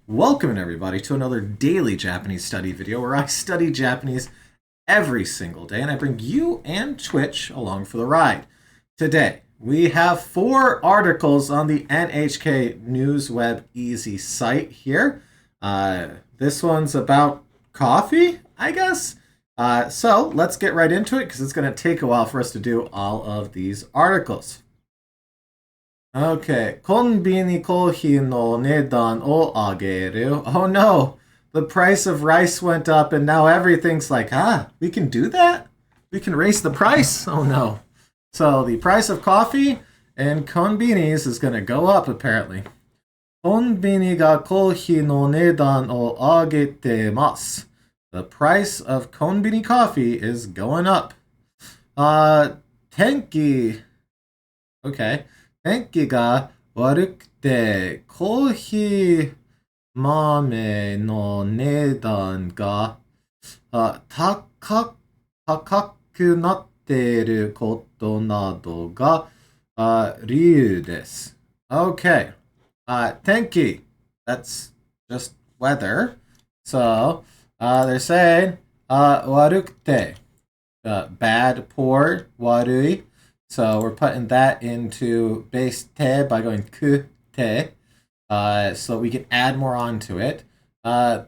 Welcome everybody to another daily Japanese study video where I study Japanese every single day and I bring you and Twitch along for the ride. Today, we have 4 articles on the NHK News Web Easy site here. This one's about coffee, I guess. So let's get right into it because it's going to take a while for us to do all of these articles. Okay, コンビニコーヒーの値段を上げる. Oh no, the price of rice went up and now everything's like, we can do that? We can raise the price? Oh no. So the price of coffee and konbinis is going to go up apparently. コンビニがコーヒーの値段を上げてます. The price of konbini coffee is going up. Tenki. Okay. 天気が悪くてコーヒー豆の値段が高くなっていることなどが理由です。Okay. 天気. That's just weather. So they're saying 悪くて bad, poor, 悪い. So we're putting that into base te by going ku te, so we can add more onto it.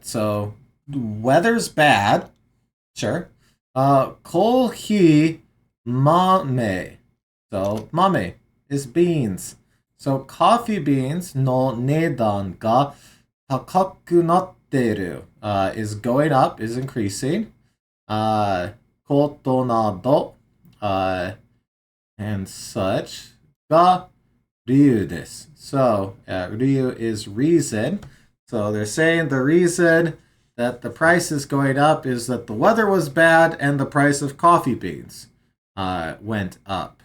So weather's bad, sure. Kohi mame. So mame is beans. So coffee beans no nedan ga takaku natteru is going up, is increasing. Koto nado and such. Ga ryu desu. So ryu is reason. So they're saying the reason that the price is going up is that the weather was bad and the price of coffee beans went up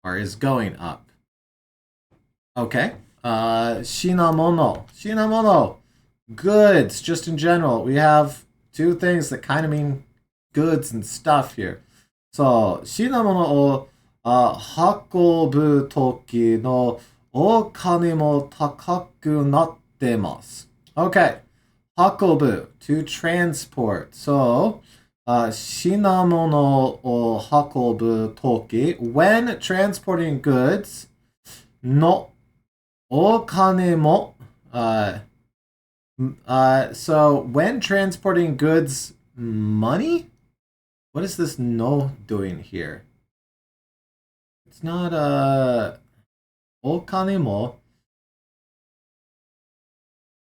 or is going up. Okay. Shinamono. Shinamono. Goods, just in general. We have 2 things that kind of mean goods and stuff here. So, 品物を運ぶ時のお金も高くなってます。Okay. 運ぶ to transport. So, 品物を運ぶ時 when transporting goods のお金もso when transporting goods money? What is this no doing here? It's not okane mo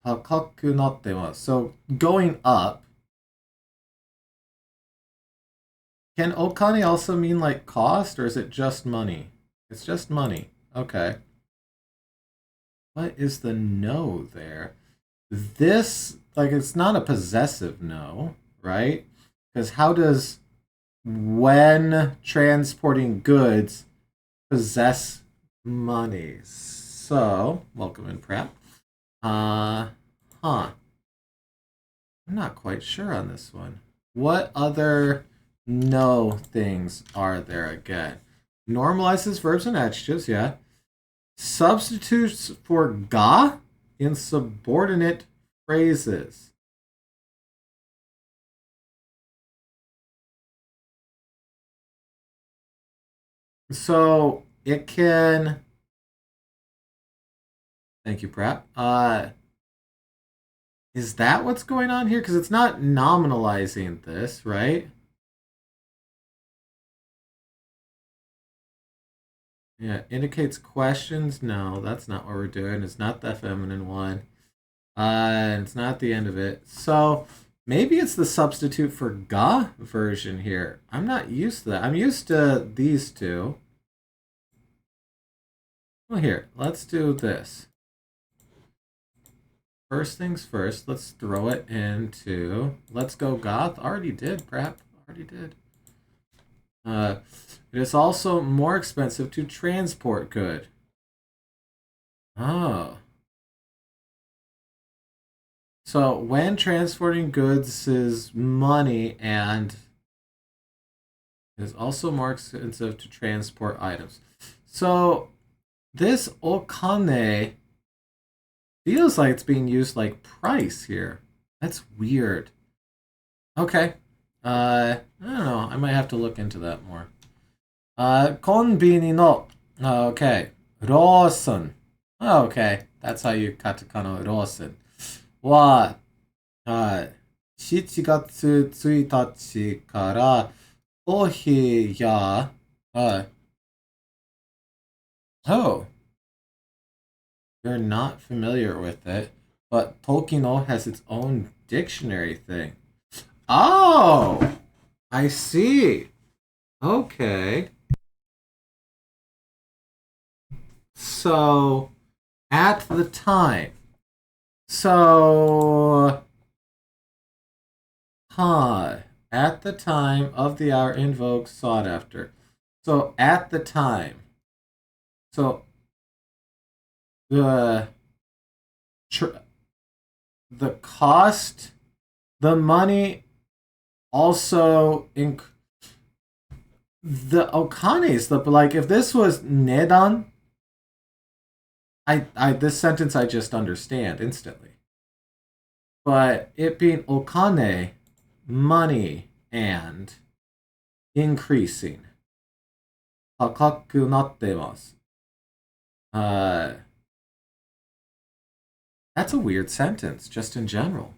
takaku nattemasu. So going up. Can okane also mean like cost or is it just money? It's just money. Okay. What is the no there? This, like, it's not a possessive no, right? Because how does when transporting goods possess money? So, welcome in prep. I'm not quite sure on this one. What other no things are there again? Normalizes verbs and adjectives, yeah. Substitutes for ga in subordinate phrases. So it can. Thank you, Pratt. Is that what's going on here? Because it's not nominalizing this, right? Yeah, indicates questions. No, that's not what we're doing. It's not the feminine one. And it's not the end of it. So maybe it's the substitute for ga version here. I'm not used to that. I'm used to these 2. Well, here, let's do this. First things first, let's throw it into let's go goth. Already did, prep. Already did. It is also more expensive to transport good. Oh. So when transporting goods is money and it is also more expensive to transport items. So this okane feels like it's being used like price here. That's weird. Okay. I don't know. I might have to look into that more. Konbini no. Okay. Rawson. Okay. That's how you katakana Rawson. Wa, 7月1日からコーヒーや、oh, you're not familiar with it, but Tokino has its own dictionary thing. Oh, I see. Okay. So, at the time. So, at the time of the hour in vogue, sought after. So, at the time. So, the cost, the money also the okanes, like if this was nedan, I this sentence I just understand instantly. But it being okane, money, and increasing. 高くなってます. That's a weird sentence, just in general.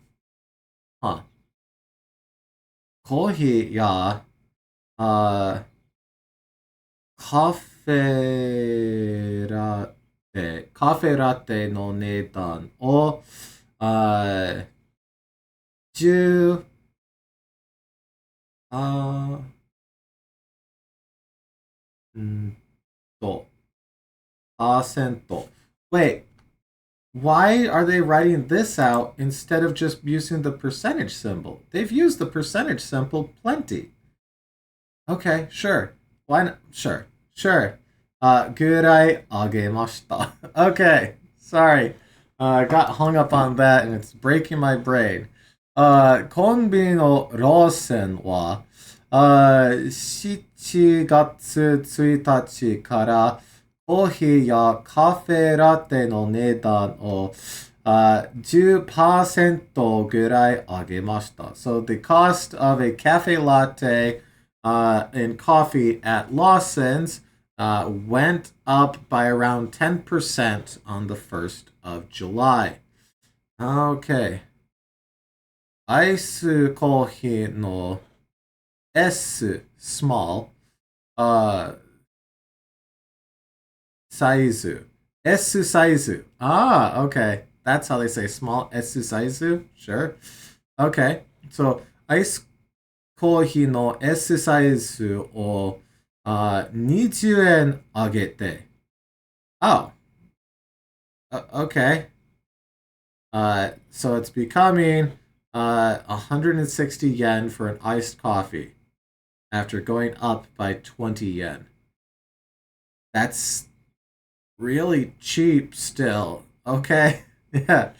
Huh. コーヒーや、カフェラテの値段を、10、percent. Wait, why are they writing this out instead of just using the percentage symbol? They've used the percentage symbol plenty. Okay, sure. Why not? Sure. ぐらいあげました. Okay, sorry. I got hung up on that and it's breaking my brain. コンビニのローソンは、7月1日からコーヒーやカフェラテの値段を10% ぐらい上げました. So the cost of a cafe latte and coffee at Lawson's went up by around 10% on the 1st of July. Okay. アイスコーヒーの S small size. S size. Ah, okay. That's how they say small. S size. Sure. Okay. So アイスコーヒーの S サイズを20円上げて. Oh. Okay. So it's becoming 160 yen for an iced coffee after going up by 20 yen. That's really cheap still. Okay. Yeah.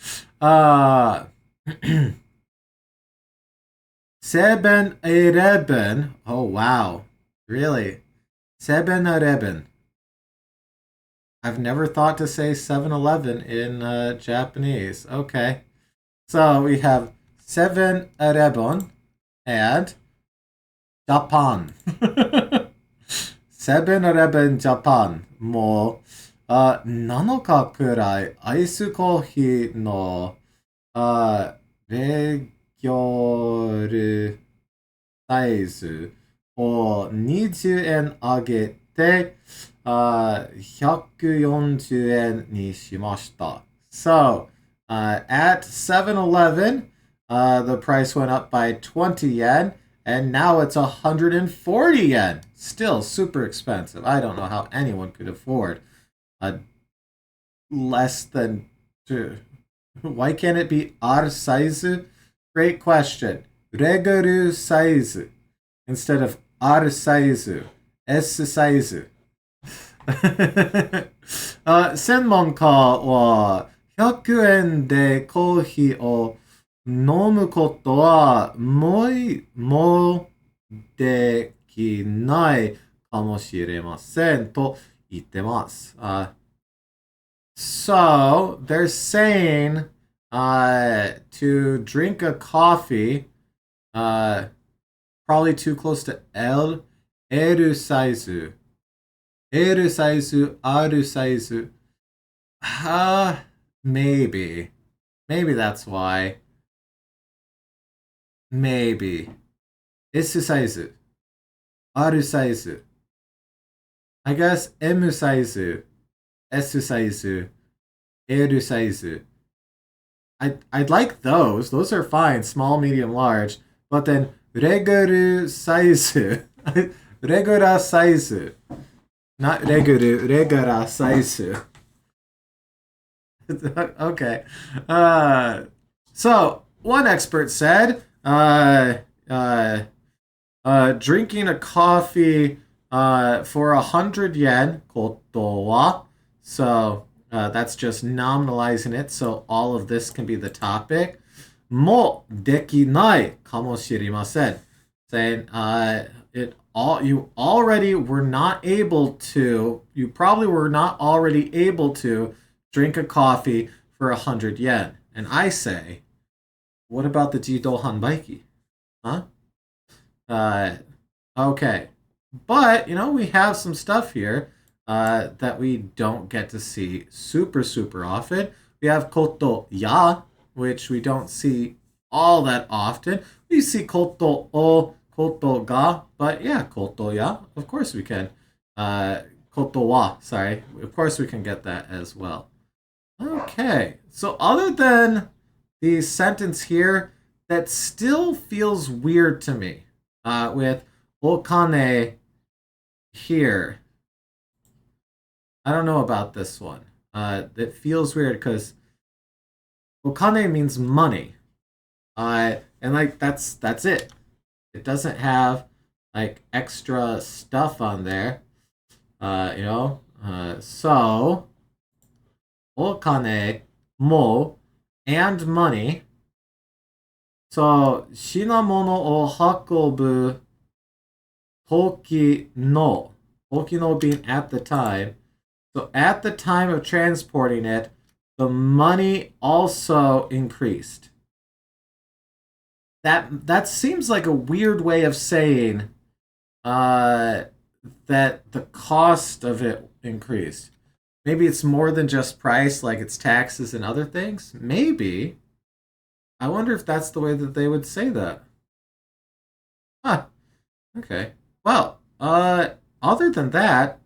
7-Eleven. Oh, wow. Really? 7-Eleven. I've never thought to say 7-Eleven in Japanese. Okay. So we have 7-Eleven and Japan. 7-Eleven Japan も7日くらいアイスコーヒーのレギュルサイズを20円上げて140円にしました. So, at 7-Eleven, the price went up by 20 yen, and now it's 140 yen. Still super expensive. I don't know how anyone could afford less than two. Why can't it be R size? Great question. Regular size instead of R size. S size. 専門家は100円でコーヒーを飲むことはもうできないかもしれませんと言ってます。So they're saying to drink a coffee, uh, probably too close to L saizu. L saizu, aru saizu. Maybe. Maybe that's why. Maybe. S saizu, aru saizu. I guess M saizu, S saizu, L saizu. I'd like those. Those are fine. Small, medium, large. But then reguru saizu. Regular saizu. Not reguru, regular saizu. Okay. So one expert said, drinking a coffee for 100 yen, koto wa. So that's just nominalizing it. So all of this can be the topic. Mo dekinai kamoshirimasen. Saying you already were not able to. You probably were not already able to drink a coffee for 100 yen. And I say, what about the Jido Hanbaiki? Huh? Okay. But, we have some stuff here that we don't get to see super, super often. We have Koto Ya, which we don't see all that often. We see Koto O, Koto Ga, but yeah, Koto Ya, of course we can. Koto Wa, sorry. Of course we can get that as well. Okay, so other than the sentence here, that still feels weird to me with okane here. I don't know about this one. It feels weird because okane means money. And like that's it. It doesn't have like extra stuff on there. So okane, mo, and money. So, 品物を運ぶ時の being at the time. So, at the time of transporting it, the money also increased. That seems like a weird way of saying that the cost of it increased. Maybe it's more than just price, like it's taxes and other things. Maybe. I wonder if that's the way that they would say that. Huh. Okay. Well, other than that,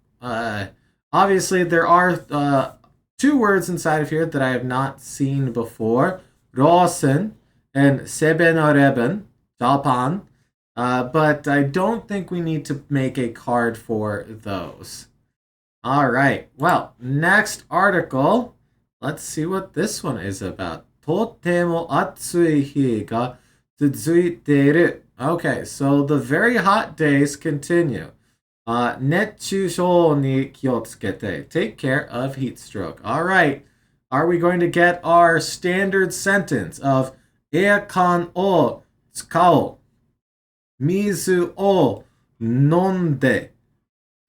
obviously there are two words inside of here that I have not seen before. Rosen and Sebenareben, Japan. But I don't think we need to make a card for those. All right. Well, next article. Let's see what this one is about. とても暑い日が続いている. Okay, so the very hot days continue. 熱中症に気をつけて. Take care of heat stroke. All right. Are we going to get our standard sentence of エアコンを使おう. 水を飲んで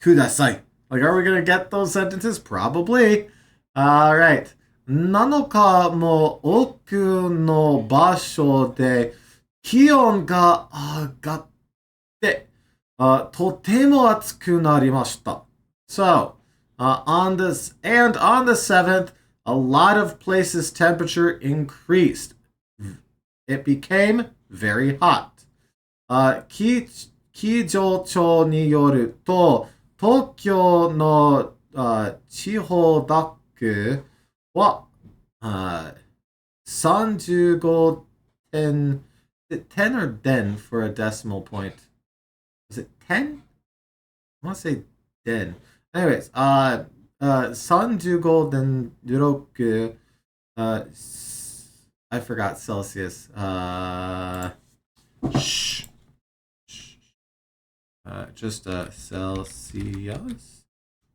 ください. Like, are we going to get those sentences? Probably. All right. 7日も多くの場所で気温が上がって、とても暑くなりました. So, on the 7th, a lot of places' temperature increased. It became very hot. 気象庁によると、東京の地方だけは35 10 or den for a decimal point. Is it 10? I want to say den. Anyways, 35 den 6 I forgot Celsius. Just Celsius.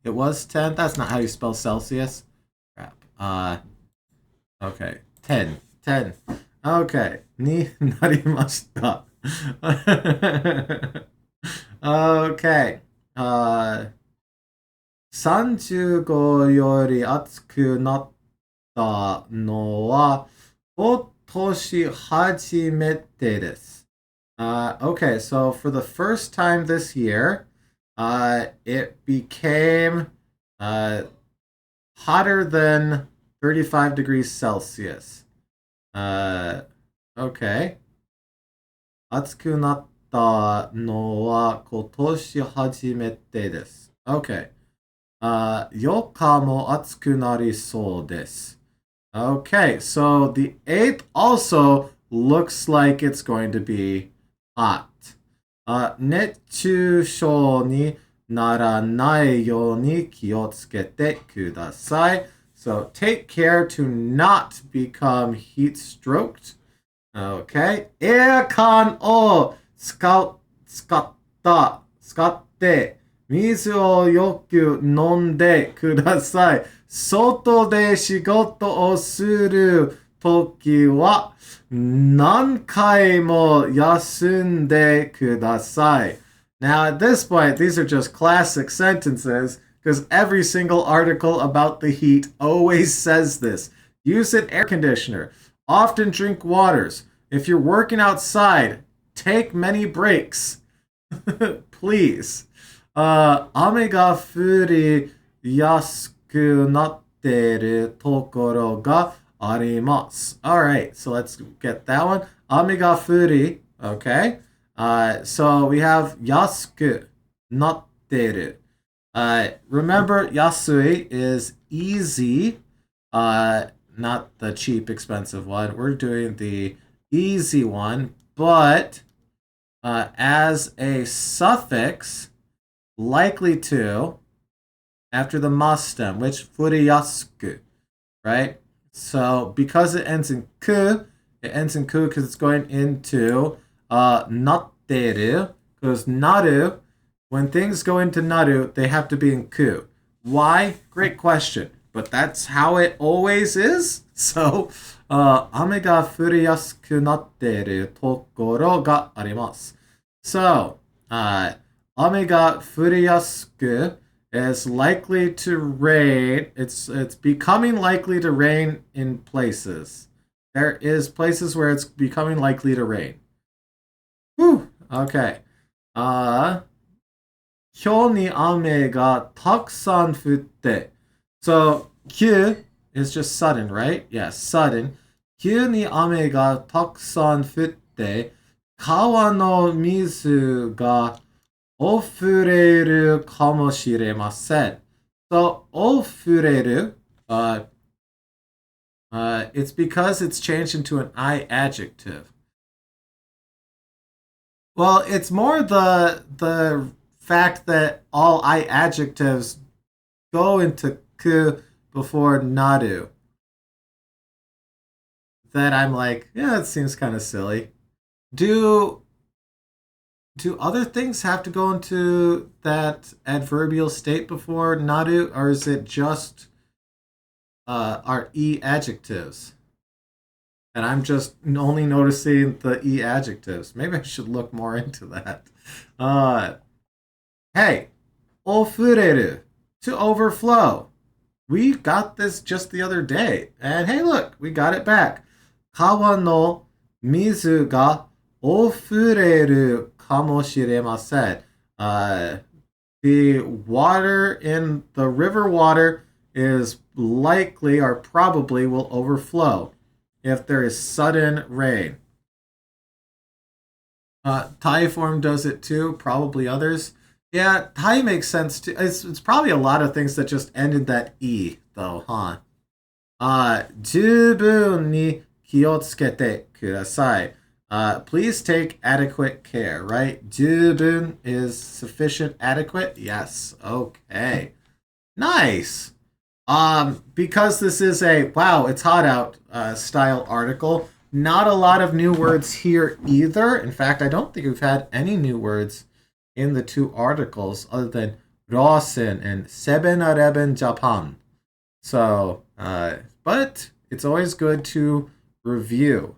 It was 10. That's not how you spell Celsius. Crap. Okay. 10. Okay. になりました. Okay. 35より暑くなったのは今年初めてです。Okay, so for the first time this year, it became uh, hotter than 35 degrees Celsius. Uh, okay. 暑くなったのは今年初めてです。Okay. 4日も暑くなりそうです。Okay, so the 8th also looks like it's going to be hot. 熱中症にならないように気をつけてください。So take care to not become heat stroked. Okay. エアコンを使って水をよく飲んでください。外で仕事をするときは何回も休んでください。Now, at this point, these are just classic sentences because every single article about the heat always says this. Use an air conditioner. Often drink waters. If you're working outside, take many breaks. Please. 雨が降りやすくなっているところがあります。Alright, so let's get that one. 雨が降り, okay. So we have 安くなっている. Remember, 安い is easy, not the cheap, expensive one. We're doing the easy one, but as a suffix, likely to, after the mas stem, which furiyasuku, right? So because it ends in ku because it's going into natteru, because naru, when things go into naru, they have to be in ku. Why? Great question. But that's how it always is. So, 雨が降りやすくなっているところがあります。So, 雨が降りやすく is likely to rain. It's becoming likely to rain in places. There is places where it's becoming likely to rain. Whew. Okay. 今日に雨がたくさん降って。So, 急 is just sudden, right? Yeah, sudden. 急に雨がたくさん降って、川の水が溢れるかもしれません。So, 溢れる, it's because it's changed into an I adjective. Well, it's more the fact that all I adjectives go into ku before nadu that I'm like, yeah, it seems kind of silly. Do other things have to go into that adverbial state before nadu, or is it just our e adjectives? And I'm just only noticing the e adjectives. Maybe I should look more into that. Hey, ofureru, to overflow. We got this just the other day. And hey, look, we got it back. Kawa no mizu ga ofureru kamoshiremasen. The water in the river water is likely or probably will overflow if there is sudden rain. Thai form does it too, probably others. Yeah, Thai makes sense too. It's probably a lot of things that just end in that E, though, huh? 十分に気をつけてください. Please take adequate care, right? 十分 is sufficient, adequate? Yes, okay. Nice. Because this is a wow, it's hot out style article, not a lot of new words here either. In fact, I don't think we've had any new words in the two articles other than Rosen and 7-Eleven Japan. So, but it's always good to review.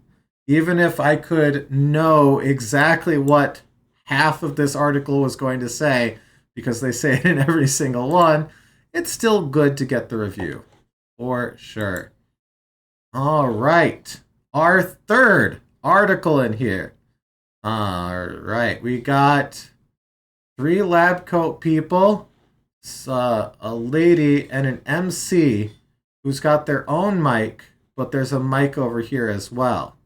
Even if I could know exactly what half of this article was going to say, because they say it in every single one, it's still good to get the review. For sure. All right. Our third article in here. All right. We got 3 lab coat people, a lady, and an MC who's got their own mic, but there's a mic over here as well.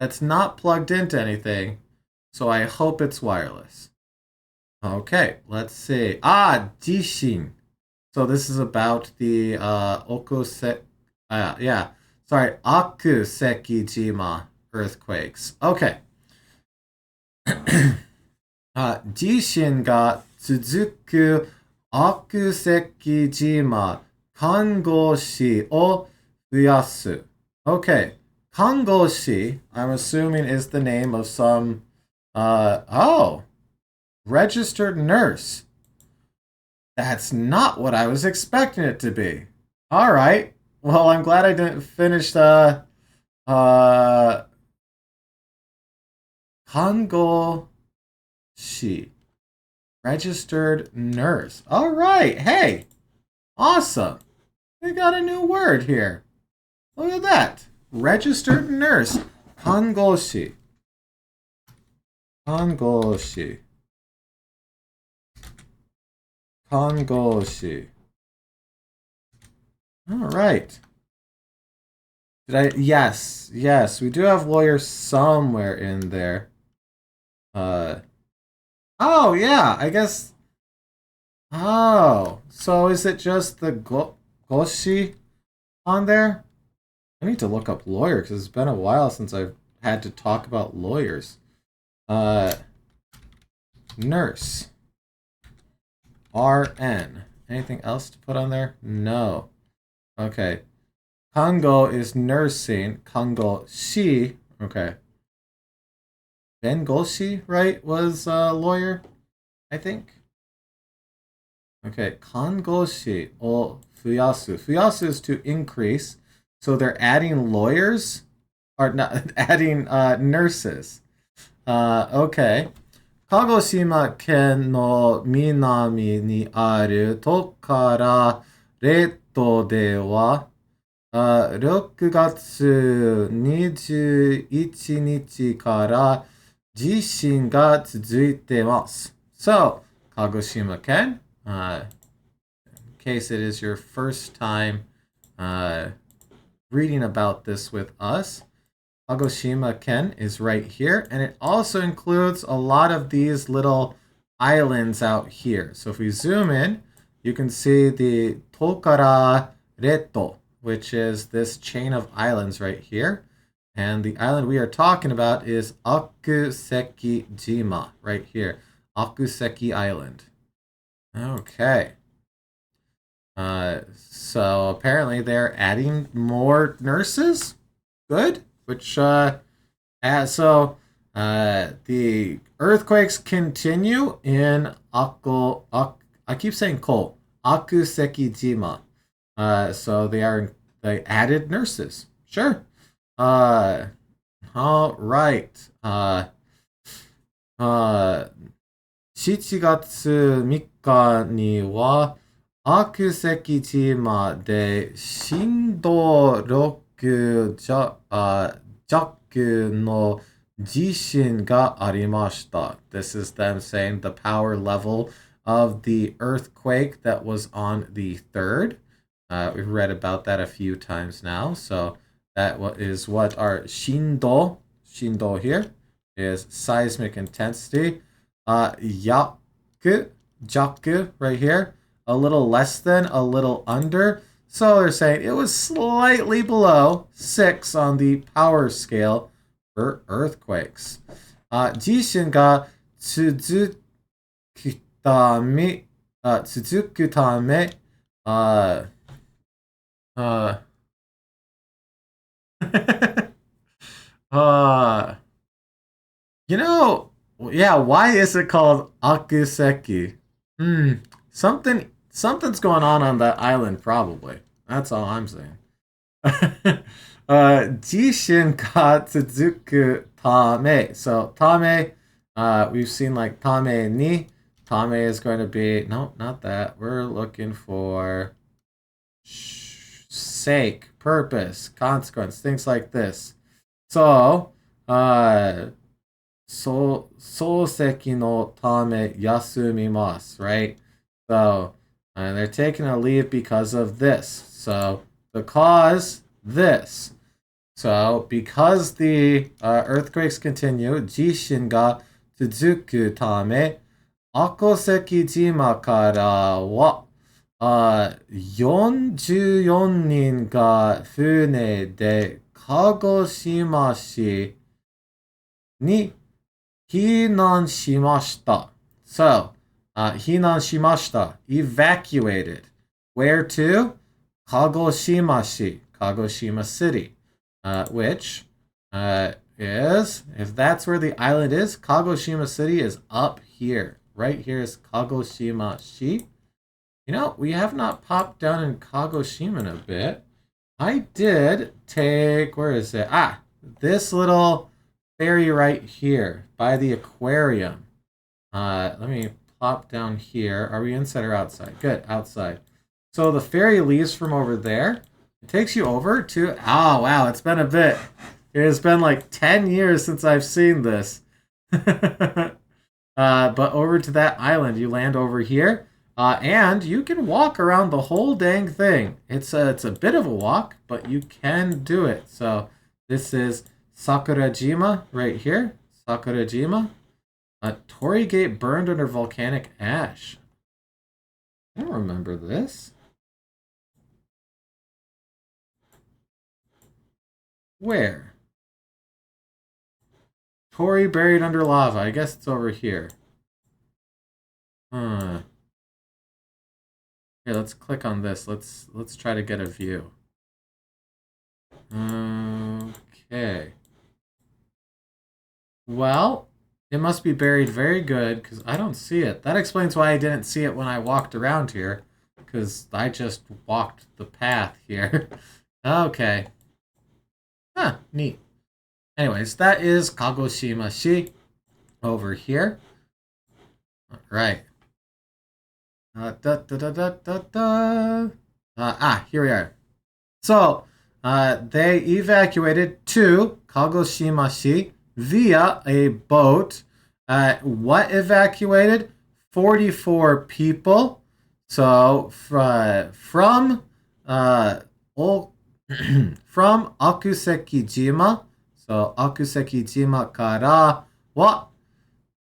That's not plugged into anything, so I hope it's wireless. Okay, let's see. Jishin. So this is about the Akusekijima earthquakes. Okay. 地震が続く悪石島看護師を増やす. Okay, 看護師, I'm assuming is the name of some, registered nurse. That's not what I was expecting it to be. All right. Well, I'm glad I didn't finish the, 看護師. Registered nurse. All right. Hey, awesome. We got a new word here. Look at that. Registered nurse. 看護師. 看護師. 看護師. All right. Yes, we do have lawyers somewhere in there. Oh, yeah, I guess. Oh, so is it just the goshi on there? I need to look up lawyer because it's been a while since I've had to talk about lawyers. Nurse. RN. Anything else to put on there? No. Okay. Kango is nursing. Kango shi. Okay. Bengoshi, right, was a lawyer, I think. Okay, kangoshi o fuyasu. Fuyasu is to increase, so they're adding lawyers, or not adding nurses. Okay. Kagoshima ken no minami ni aru Tokara reto de wa 6月21日から地震が続いてます. So, Kagoshima Ken, in case it is your first time reading about this with us, Kagoshima Ken is right here, and it also includes a lot of these little islands out here. So if we zoom in, you can see the Tokara Reto, which is this chain of islands right here. And the island we are talking about is Akuseki-jima, right here. Akuseki Island. Okay. So apparently they're adding more nurses. Good. Which, the earthquakes continue in I keep saying Akuseki-jima. So they added nurses. Sure. All right. 7月3日には悪石島で震度6弱の地震がありました. This is them saying the power level of the earthquake that was on the 3rd. We've read about that a few times now. So that is what our shindo here is seismic intensity. Jaku right here, a little less than, a little under. So they're saying it was slightly below 6 on the power scale for earthquakes. 地震が続くため、yeah, why is it called Akuseki? Something's going on that island, probably. That's all I'm saying. 地震が続くため. So, ため, we've seen like ために Tame is going to be, no, not that. We're looking for sake, purpose, consequence, things like this. So, 漱石のため休みます, right? So, they're taking a leave because of this. So, the cause, this. So, because the earthquakes continue, 地震が続くため、悪石島からは、44人が船で鹿児島市に避難しました。So, 避難しました。Evacuated. Where to? 鹿児島市. Kagoshima City. Which is, if that's where the island is, Kagoshima City is up here. Right here is Kagoshima-shi. You know, we have not popped down in Kagoshima in a bit. I did take, where is it? This little ferry right here by the aquarium. Let me plop down here. Are we inside or outside? Good, outside. So the ferry leaves from over there. It takes you over to, oh wow, it's been a bit. It has been like 10 years since I've seen this. But over to that island, you land over here. And you can walk around the whole dang thing. It's a bit of a walk, but you can do it. So this is Sakurajima right here. Sakurajima. Torii Gate burned under volcanic ash. I don't remember this. Where? Torii buried under lava. I guess it's over here. Here, let's click on this. Let's try to get a view. Okay. Well, it must be buried very good because I don't see it. That explains why I didn't see it when I walked around here, because I just walked the path here. Okay. Huh, neat. Anyways, that is Kagoshima-shi over here. All right. Here we are. So, they evacuated to Kagoshima-shi via a boat. What evacuated? 44 people. So, from Akusekijima. So, Akusekijima kara wa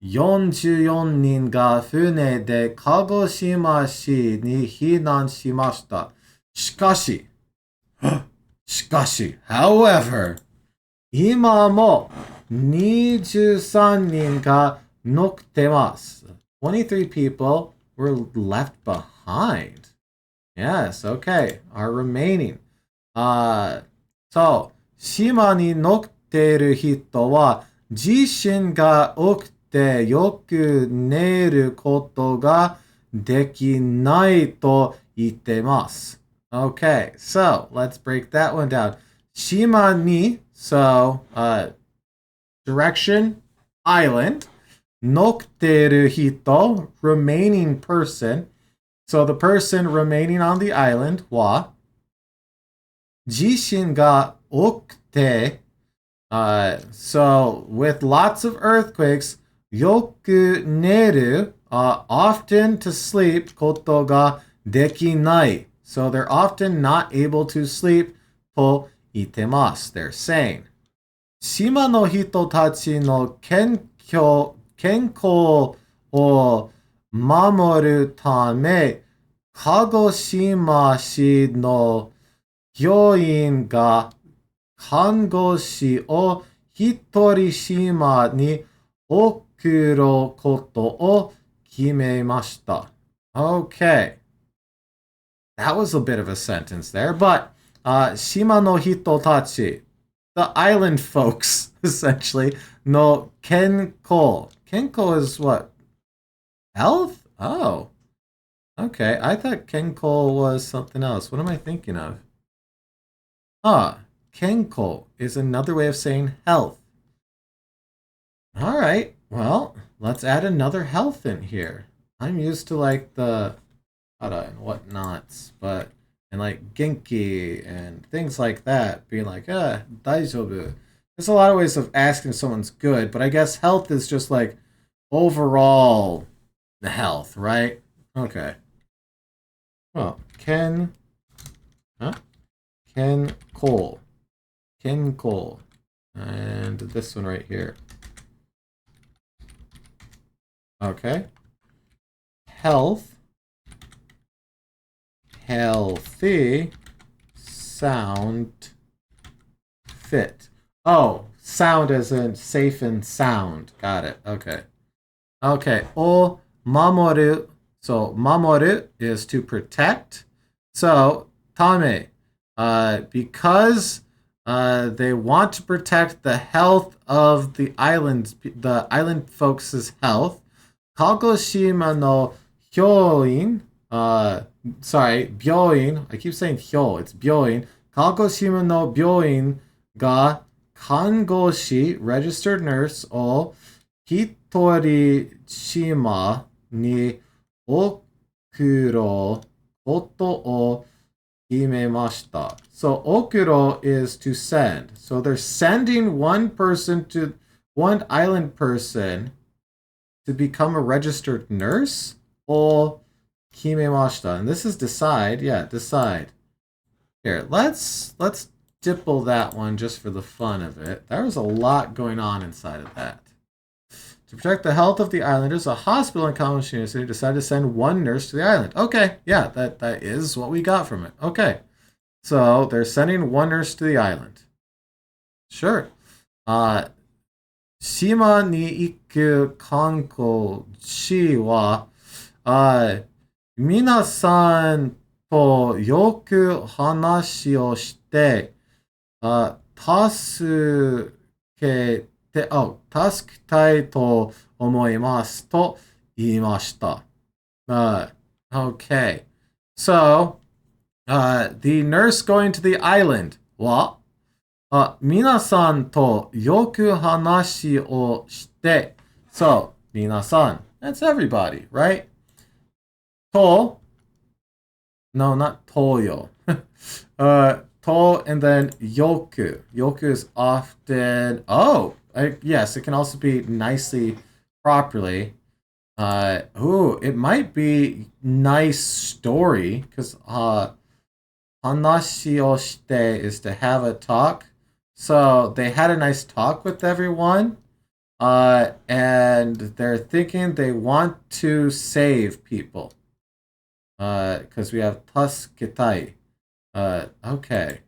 44人が船で鹿児島市に避難しました。しかし、however, 今も23人が残ってます。23 people were left behind. Yes, okay, are remaining. So, 島に残っている人は地震が起きてよく寝ることができないと言ってます。Okay, so let's break that one down. Shima ni, so direction, island. Nokteru hito, remaining person. So the person remaining on the island wa jishin ga okute. So with lots of earthquakes, yoku neru, often to sleep, koto ga dekinai. So they're often not able to sleep, to itemasu. They're saying, Shima no hito tachi no kenko o mamoru tame, Kagoshima-shi no gyōin ga kangoshi o hitori shima ni okuro koto o kimemashita. Okay. That was a bit of a sentence there, but Shima no hito tachi, the island folks, essentially, no kenko. Kenko is what? Health? Oh. Okay, I thought kenko was something else. What am I thinking of? Kenko is another way of saying health. All right, well, let's add another health in here. I'm used to like the hara and whatnots, but and like genki and things like that, being like, daijoubu. There's a lot of ways of asking if someone's good, but I guess health is just like overall the health, right? Okay. Well, huh? Ken Cole. Ken Cole. And this one right here. Okay. Health. Healthy. Sound. Fit. Oh, sound as in safe and sound. Got it. Okay. Okay. O mamoru. So mamoru is to protect. So tame. Because they want to protect the health of the island folks' health. Kagoshima no hyoin, byoin, I keep saying hyo, it's byoin. Kagoshima no byoin ga kangoshi, registered nurse, o hitorishima ni okuro koto o himemashita. So okuro is to send. So they're sending one island person to become a registered nurse or himemashita. And this is decide. Yeah, decide. Here, let's dipple that one just for the fun of it. There was a lot going on inside of that. To protect the health of the islanders, a hospital in Kamoshima City decided to send one nurse to the island. Okay, yeah, that is what we got from it. Okay. So they're sending one nurse to the island. Sure. Shima ni iku kankoshi wa minasan to yoku hanashi o shite tasukitai to omoimasu to iimashita. Okay. So, the nurse going to the island wa minasan to yoku hanashi o shite. So, minasan, that's everybody, right? To, no, not toyo. To and then yoku. Yoku is often, yes, it can also be nicely, properly. It might be nice story, because hanashi o shite is to have a talk. So they had a nice talk with everyone, and they're thinking they want to save people. Because we have tasuketai. Okay.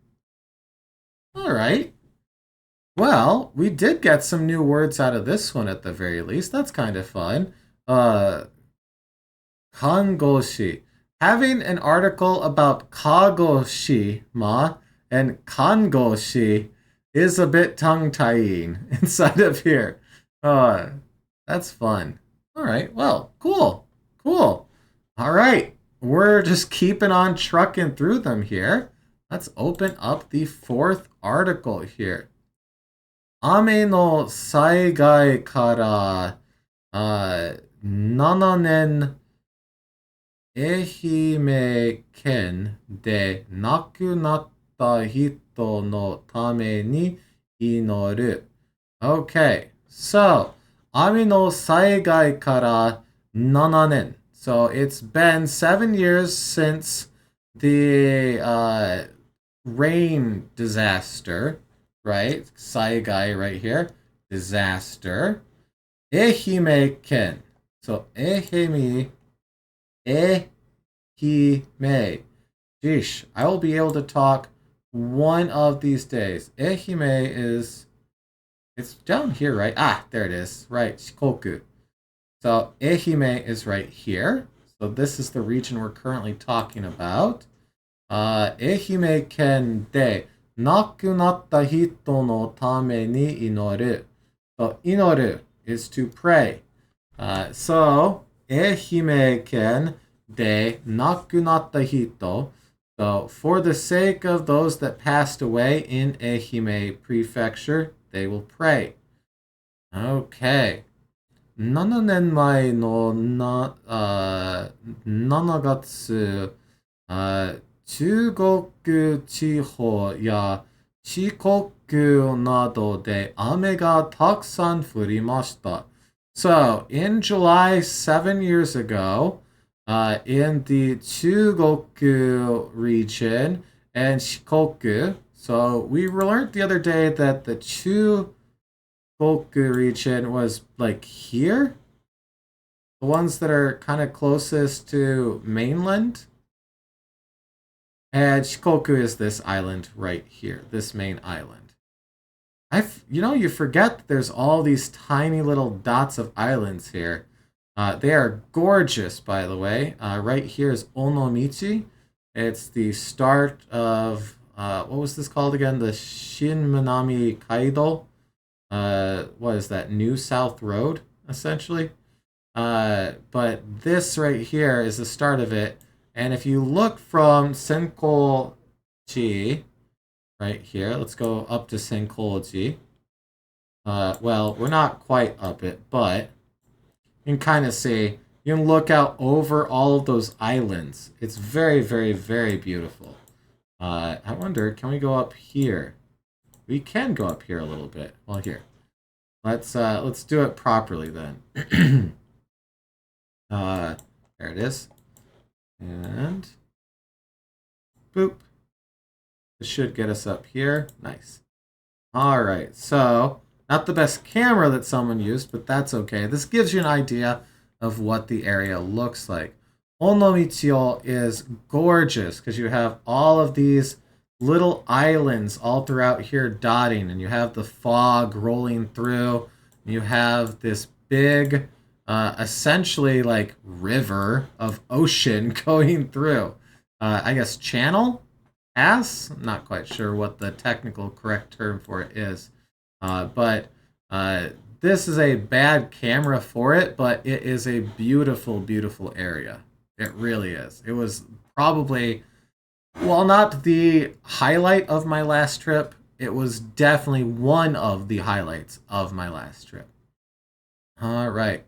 All right. Well, we did get some new words out of this one at the very least. That's kind of fun. Kangoshi. Having an article about kagoshima and kangoshi is a bit tongue-tying inside of here. That's fun. All right. Well, cool. All right. We're just keeping on trucking through them here. Let's open up the fourth article here. Ame no saigai kara 7年 愛媛県で亡くなった人のために祈る. Okay, so 雨の災害から7年. So it's been 7 years since the rain disaster, right? Saigai right here, disaster. Ehime ken. So Ehime. Sheesh, I will be able to talk one of these days. Ehime is, it's down here, right? Ah, there it is. Right, Shikoku. So Ehime is right here. So this is the region we're currently talking about. Ehime ken de nakunatta hito no tame ni inoru. So inoru is to pray. So Ehime ken de nakunatta hito. So for the sake of those that passed away in Ehime Prefecture, they will pray. Okay. 7年前の7月、中国地方や四国などで雨がたくさん降りました。So, in July 7 years ago, in the Chugoku region and Shikoku, so we learned the other day that the Chugoku region was like here, the ones that are kind of closest to mainland. And Shikoku is this island right here, this main island. You forget that there's all these tiny little dots of islands here. They are gorgeous, by the way. Right here is Onomichi. It's the start of, what was this called again? The Shinminami Kaido. What is that? New South Road, essentially. But this right here is the start of it. And if you look from Senkoji, right here, let's go up to Senkoji. Well, we're not quite up it, but you can kind of see, you can look out over all of those islands. It's very, very, very beautiful. I wonder, can we go up here? We can go up here a little bit. Well, here. Let's do it properly then. There it is. And boop. This should get us up here. Nice. All right. So, not the best camera that someone used, but that's okay. This gives you an idea of what the area looks like. Onomichio is gorgeous because you have all of these little islands all throughout here dotting, and you have the fog rolling through. You have this big, essentially like river of ocean going through. I guess channel? Pass? I'm not quite sure what the technical correct term for it is. But this is a bad camera for it, but it is a beautiful, beautiful area. It really is. It was probably, well, not the highlight of my last trip. It was definitely one of the highlights of my last trip. All right.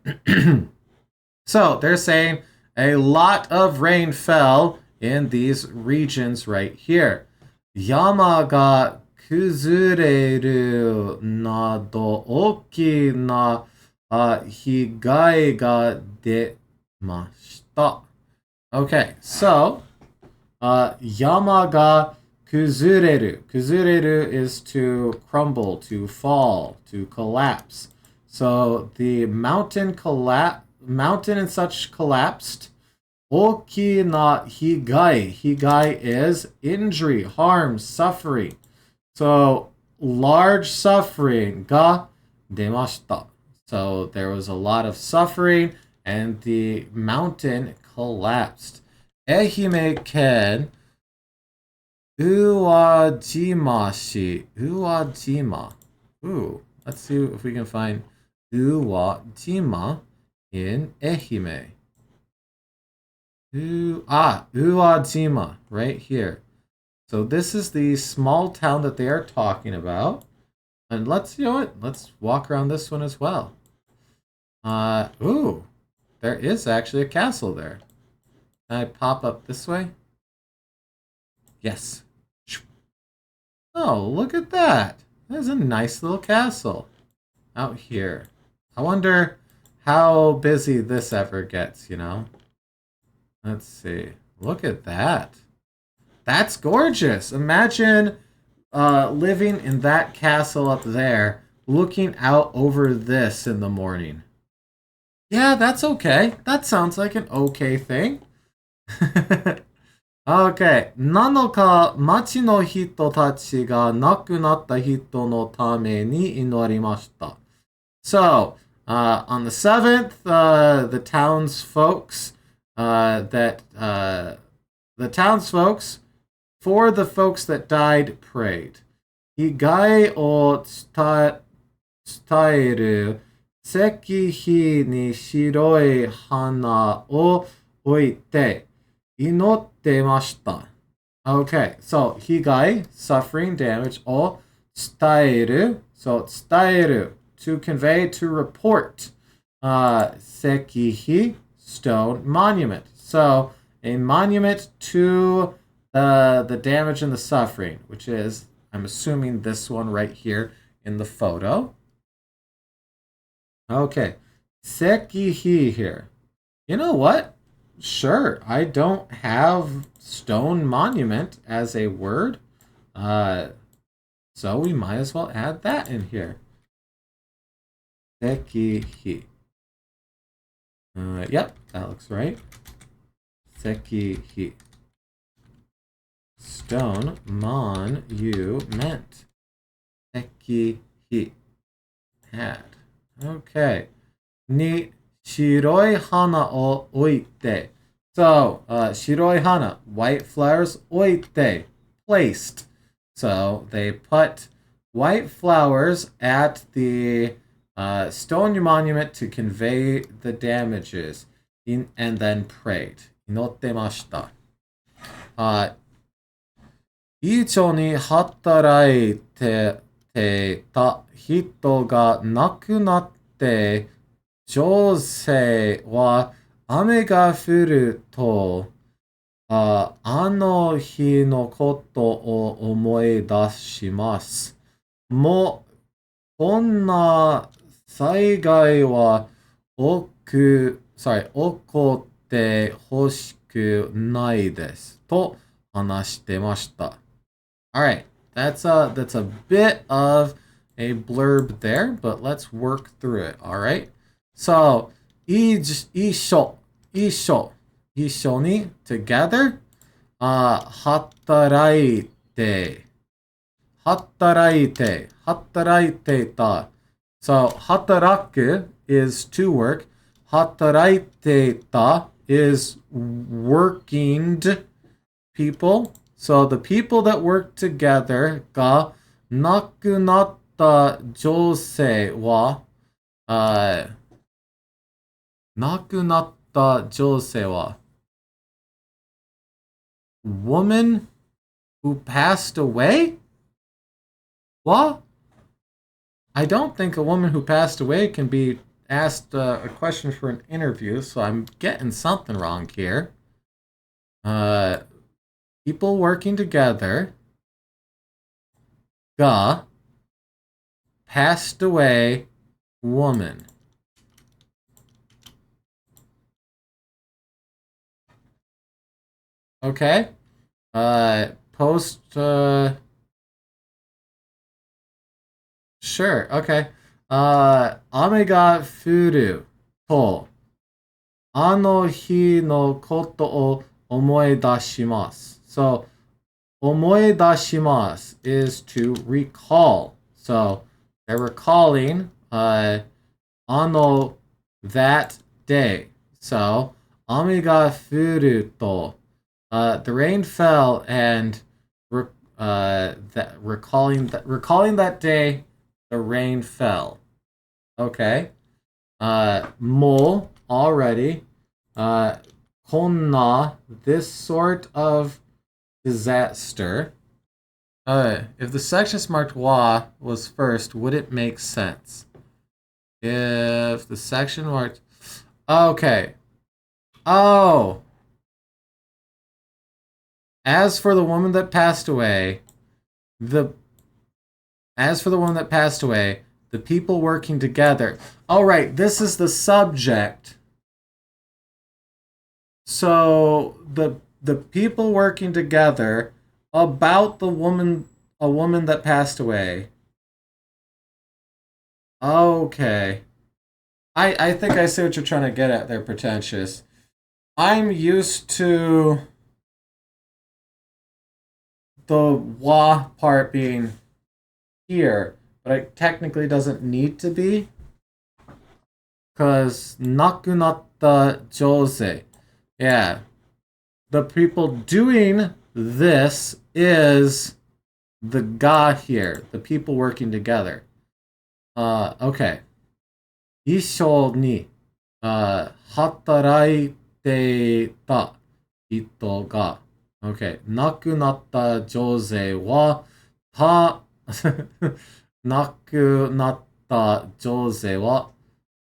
So they're saying a lot of rain fell in these regions right here. Yama ga kuzureru nado oki na higai ga demashita. Okay, so yama ga kuzureru. Kuzureru is to crumble, to fall, to collapse. So the mountain and such collapsed. Oki na higai. Higai is injury, harm, suffering. So large suffering ga demashita. So there was a lot of suffering and the mountain collapsed. Ehime ken Uwajima-shi. Uwajima. Ooh, let's see if we can find Uwajima in Ehime. Uwajima, right here. So this is the small town that they are talking about. And let's walk around this one as well. Ooh, there is actually a castle there. Can I pop up this way? Yes. Oh, look at that. There's a nice little castle out here. I wonder how busy this ever gets, Let's see. Look at that. That's gorgeous. Imagine living in that castle up there, looking out over this in the morning. Yeah, that's okay. That sounds like an okay thing. Okay. なのか、町の人たちが亡くなった人のために祈りました。So, on the 7th, the townsfolks, for the folks that died, prayed. 被害を伝える石碑に白い花を置いて祈ってました。Okay, so 被害, suffering, damage, を伝える, so 伝える, to convey, to report. 石碑, stone monument. So a monument to the damage and the suffering, which is, I'm assuming this one right here in the photo. Okay, 石碑 here. You know what? Sure, I don't have stone monument as a word. So we might as well add that in here. 石碑. Yep, that looks right. 石碑. Stone monument. 石碑. Add. Okay. に白い花を置いて. So, 白い花, white flowers, 置いて, placed. So, they put white flowers at the stone monument to convey the damages and then prayed. 祈ってました。一緒に働いてた人が亡くなって女性は雨が降るとあの日のことを思い出します。もうこんな災害は起こってほしくないですと話してました。Alright, that's a bit of a blurb there, but let's work through it, alright? So, 一緒に together, 働いてた. So, 働く is to work. 働いてた is working people. So, the people that work together が亡くなった女性は、亡くなった女性は woman who passed away? What? I don't think a woman who passed away can be asked a question for an interview, so I'm getting something wrong here. People working together が passed away woman. Okay. Sure, okay. 雨が降るとあの日のことを思い出します。So, 思い出します is to recall. So, they're recalling that day. So, 雨が降るとthe rain fell and recalling that day, the rain fell. Okay. も already. こんな this sort of disaster. If the sections marked wa was first, would it make sense? If the section marked... Okay. Oh. As for the woman that passed away, the people working together. All right, this is the subject. So the people working together about a woman that passed away. Okay. I think I see what you're trying to get at there, pretentious. I'm used to the wa part being here, but it technically doesn't need to be. Because nakunatta jose. Yeah. The people doing this is the ga here, the people working together. Okay. 一緒に働いていた人が Okay. 亡くなった女性は亡くなった女性は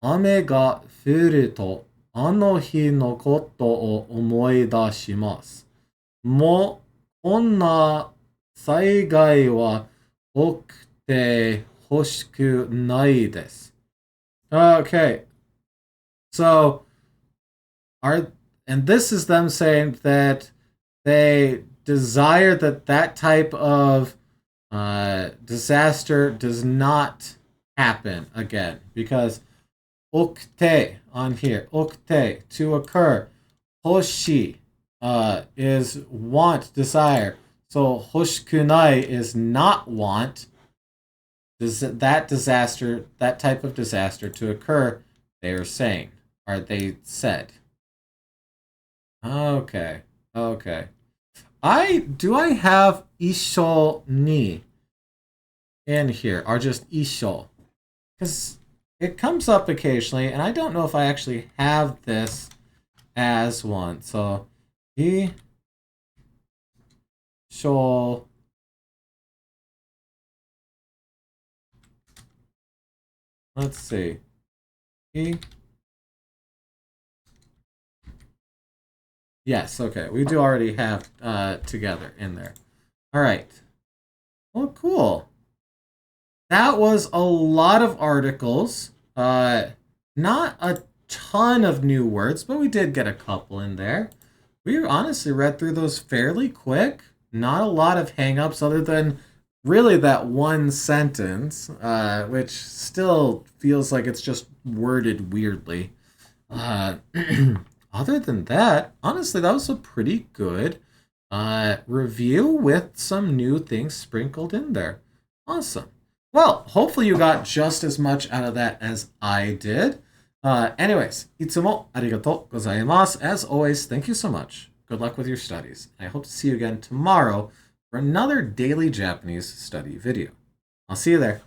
雨が降ると、あの日のことを思い出します。もう、こんな災害は起きてほしくないです。Okay, so are and this is them saying that they desire that that type of disaster does not happen again because okte on here, okte to occur, hoshi is want, desire. So hoshikunai is not want. Does that disaster, that type of disaster to occur? They are saying, or they said. Okay, okay. I have isho ni in here, or just isho? Because it comes up occasionally, and I don't know if I actually have this as one. So, isho. Let's see. Yes, okay. We do already have together in there. All right. Well, cool. That was a lot of articles. Not a ton of new words, but we did get a couple in there. We honestly read through those fairly quick. Not a lot of hangups other than really that one sentence, which still feels like it's just worded weirdly. Uh, other than that, honestly, that was a pretty good review with some new things sprinkled in there. Awesome. Well, hopefully you got just as much out of that as I did. Anyways, いつもありがとうございます. As always, thank you so much. Good luck with your studies. I hope to see you again tomorrow for another daily Japanese study video. I'll see you there.